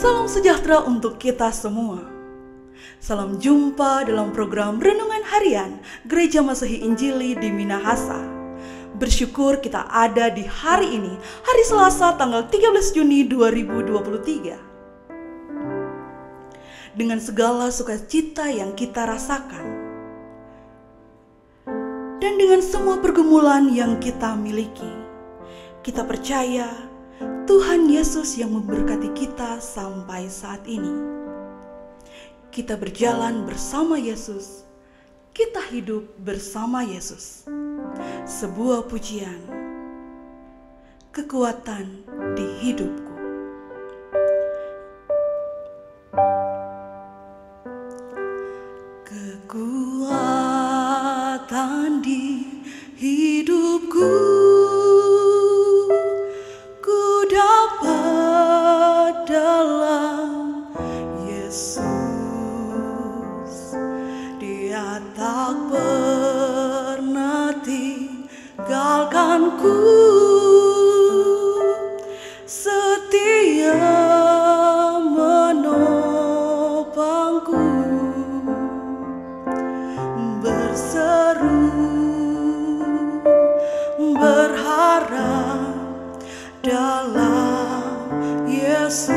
Salam sejahtera untuk kita semua. Salam jumpa dalam program Renungan Harian Gereja Masehi Injili di Minahasa. Bersyukur kita ada di hari ini, hari Selasa tanggal 13 Juni 2023. Dengan segala sukacita yang kita rasakan, dan dengan semua pergumulan yang kita miliki, kita percaya Tuhan Yesus yang memberkati kita sampai saat ini. Kita berjalan bersama Yesus, kita hidup bersama Yesus. Sebuah pujian, kekuatan di hidupku. Kekuatan di hidupku, ku dapat dalam Yesus. Dia tak pernah tinggalkanku, setia menopangku, berseru berharap dalam Yesus.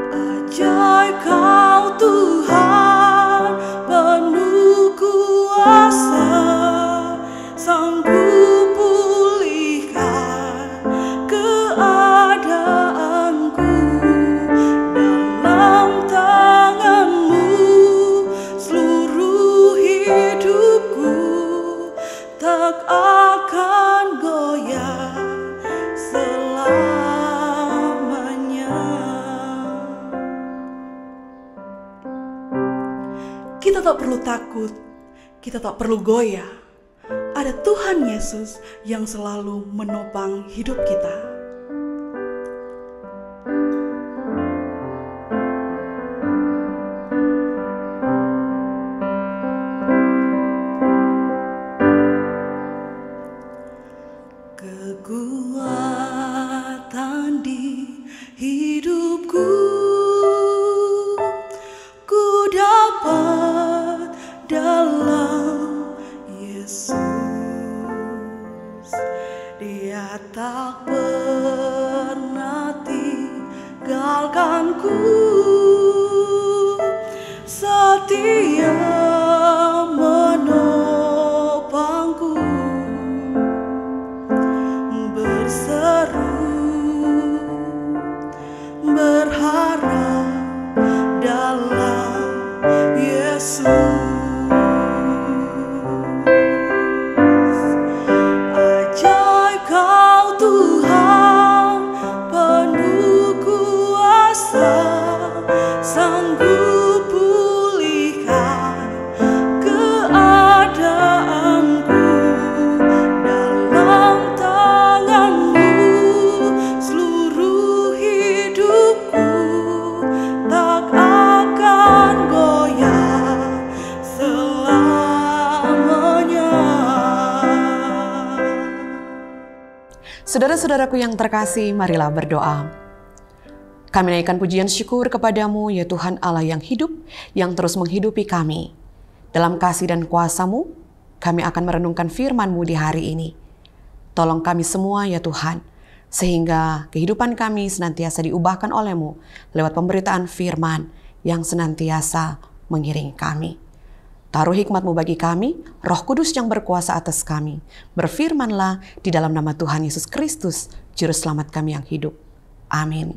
Ajaib Kau Tuhan, penuh kuasa, sanggup pulihkan keadaanku. Dalam tangan-Mu seluruh hidupku tak akan goyah selamanya. Kita tak perlu takut, kita tak perlu goyah. Ada Tuhan Yesus yang selalu menopang hidup kita. Kekuatan di hidupku, ku dapat dalam Yesus. Dia tak pernah tinggalkanku, setia menopangku, berseru berharap dalam Yesus. Ajaib Kau Tuhan, penuh kuasa, sanggup pulihkan keadaanku. Dalam tangan-Mu seluruh hidupku tak akan goyah selamanya. Saudara-saudaraku yang terkasih, marilah berdoa. Kami naikkan pujian syukur kepadamu, ya Tuhan Allah yang hidup, yang terus menghidupi kami. Dalam kasih dan kuasa-Mu, kami akan merenungkan firman-Mu di hari ini. Tolong kami semua ya Tuhan, sehingga kehidupan kami senantiasa diubahkan oleh-Mu lewat pemberitaan firman yang senantiasa mengiringi kami. Taruh hikmat-Mu bagi kami, Roh Kudus yang berkuasa atas kami. Berfirmanlah di dalam nama Tuhan Yesus Kristus, Juru Selamat kami yang hidup. Amin.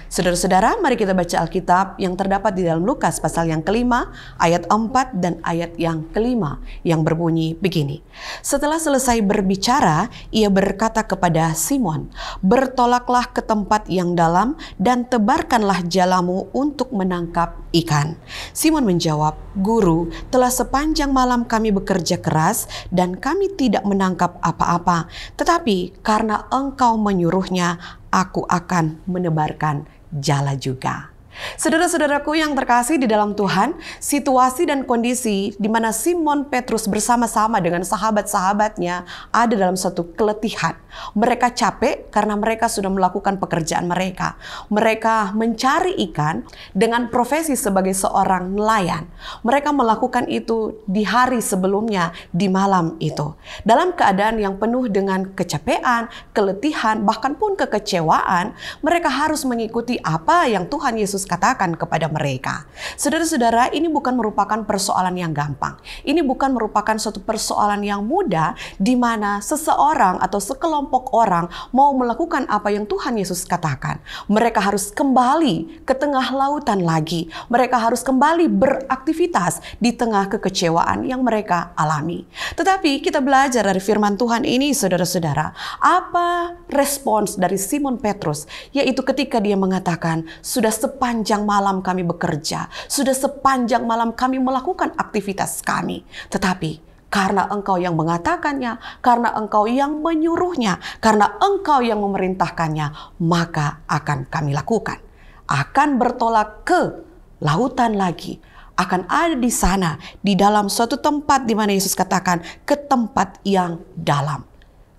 Saudara-saudara, mari kita baca Alkitab yang terdapat di dalam Lukas pasal yang kelima, ayat 4 dan ayat yang kelima, yang berbunyi begini. Setelah selesai berbicara, ia berkata kepada Simon, "Bertolaklah ke tempat yang dalam dan tebarkanlah jalamu untuk menangkap ikan." Simon menjawab, "Guru, telah sepanjang malam kami bekerja keras dan kami tidak menangkap apa-apa. Tetapi karena Engkau menyuruhnya, aku akan menebarkan jala juga." Saudara-saudaraku yang terkasih di dalam Tuhan, situasi dan kondisi di mana Simon Petrus bersama-sama dengan sahabat-sahabatnya ada dalam suatu keletihan. Mereka capek karena mereka sudah melakukan pekerjaan mereka. Mereka mencari ikan dengan profesi sebagai seorang nelayan. Mereka melakukan itu di hari sebelumnya, di malam itu. Dalam keadaan yang penuh dengan kecapean, keletihan, bahkan pun kekecewaan, mereka harus mengikuti apa yang Tuhan Yesus katakan kepada mereka. Saudara-saudara, ini bukan merupakan persoalan yang gampang. Ini bukan merupakan suatu persoalan yang mudah di mana seseorang atau sekelompok orang mau melakukan apa yang Tuhan Yesus katakan. Mereka harus kembali ke tengah lautan lagi. Mereka harus kembali beraktivitas di tengah kekecewaan yang mereka alami. Tetapi kita belajar dari firman Tuhan ini, saudara-saudara, apa respons dari Simon Petrus, yaitu ketika dia mengatakan, sudah sepanjang malam kami bekerja, sudah sepanjang malam kami melakukan aktivitas kami. Tetapi karena Engkau yang mengatakannya, karena Engkau yang menyuruhnya, karena Engkau yang memerintahkannya, maka akan kami lakukan. Akan bertolak ke lautan lagi, akan ada di sana, di dalam suatu tempat di mana Yesus katakan, ke tempat yang dalam.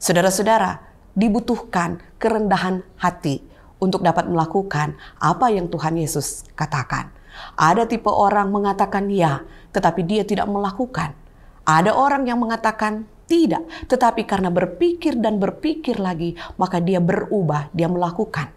Saudara-saudara, dibutuhkan kerendahan hati untuk dapat melakukan apa yang Tuhan Yesus katakan. Ada tipe orang mengatakan ya, tetapi dia tidak melakukan. Ada orang yang mengatakan tidak, tetapi karena berpikir dan berpikir lagi, maka dia berubah, dia melakukan.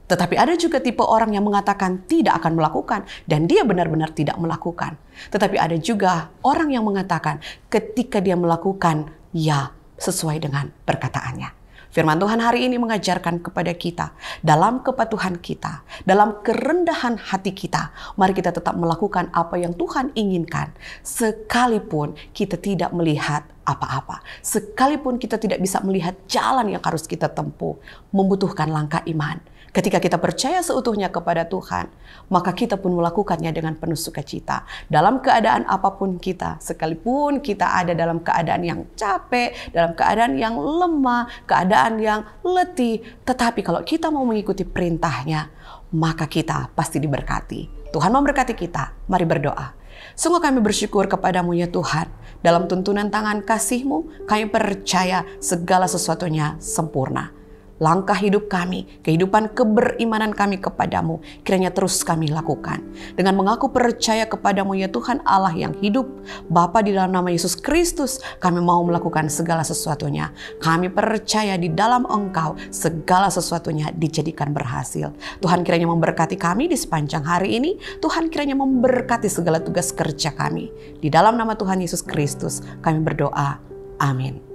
Tetapi ada juga tipe orang yang mengatakan tidak akan melakukan, dan dia benar-benar tidak melakukan. Tetapi ada juga orang yang mengatakan ketika dia melakukan, ya sesuai dengan perkataannya. Firman Tuhan hari ini mengajarkan kepada kita, dalam kepatuhan kita, dalam kerendahan hati kita, mari kita tetap melakukan apa yang Tuhan inginkan, sekalipun kita tidak melihat apa-apa, sekalipun kita tidak bisa melihat jalan yang harus kita tempuh, membutuhkan langkah iman. Ketika kita percaya seutuhnya kepada Tuhan, maka kita pun melakukannya dengan penuh sukacita. Dalam keadaan apapun kita, sekalipun kita ada dalam keadaan yang capek, dalam keadaan yang lemah, keadaan yang letih, tetapi kalau kita mau mengikuti perintahnya, maka kita pasti diberkati. Tuhan memberkati kita. Mari berdoa. Sungguh kami bersyukur kepadamu ya Tuhan. Dalam tuntunan tangan kasih-Mu, kami percaya segala sesuatunya sempurna. Langkah hidup kami, kehidupan keberimanan kami kepadamu, kiranya terus kami lakukan. Dengan mengaku percaya kepadamu ya Tuhan Allah yang hidup, Bapa, di dalam nama Yesus Kristus, kami mau melakukan segala sesuatunya. Kami percaya di dalam Engkau, segala sesuatunya dijadikan berhasil. Tuhan kiranya memberkati kami di sepanjang hari ini. Tuhan kiranya memberkati segala tugas kerja kami. Di dalam nama Tuhan Yesus Kristus, kami berdoa. Amin.